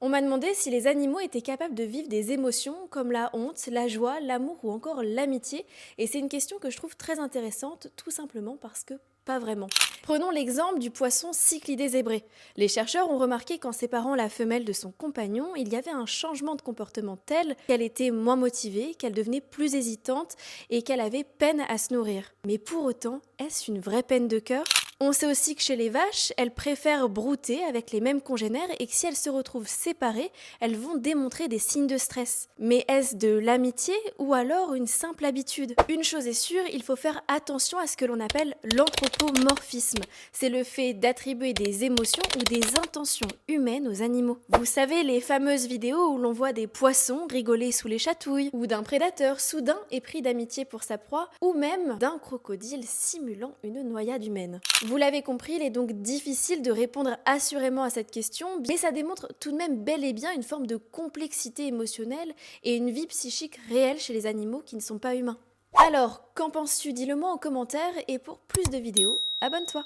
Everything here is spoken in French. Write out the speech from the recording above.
On m'a demandé si les animaux étaient capables de vivre des émotions comme la honte, la joie, l'amour ou encore l'amitié. Et c'est une question que je trouve très intéressante, tout simplement parce que pas vraiment. Prenons l'exemple du poisson cyclidé zébré. Les chercheurs ont remarqué qu'en séparant la femelle de son compagnon, il y avait un changement de comportement tel qu'elle était moins motivée, qu'elle devenait plus hésitante et qu'elle avait peine à se nourrir. Mais pour autant, est-ce une vraie peine de cœur? On sait aussi que chez les vaches, elles préfèrent brouter avec les mêmes congénères et que si elles se retrouvent séparées, elles vont démontrer des signes de stress. Mais est-ce de l'amitié ou alors une simple habitude? Une chose est sûre, il faut faire attention à ce que l'on appelle l'anthropomorphisme. C'est le fait d'attribuer des émotions ou des intentions humaines aux animaux. Vous savez, les fameuses vidéos où l'on voit des poissons rigoler sous les chatouilles, ou d'un prédateur soudain épris d'amitié pour sa proie, ou même d'un crocodile simulant une noyade humaine. Vous l'avez compris, il est donc difficile de répondre assurément à cette question, mais ça démontre tout de même bel et bien une forme de complexité émotionnelle et une vie psychique réelle chez les animaux qui ne sont pas humains. Alors, qu'en penses-tu? Dis-le moi en commentaire et pour plus de vidéos, abonne-toi!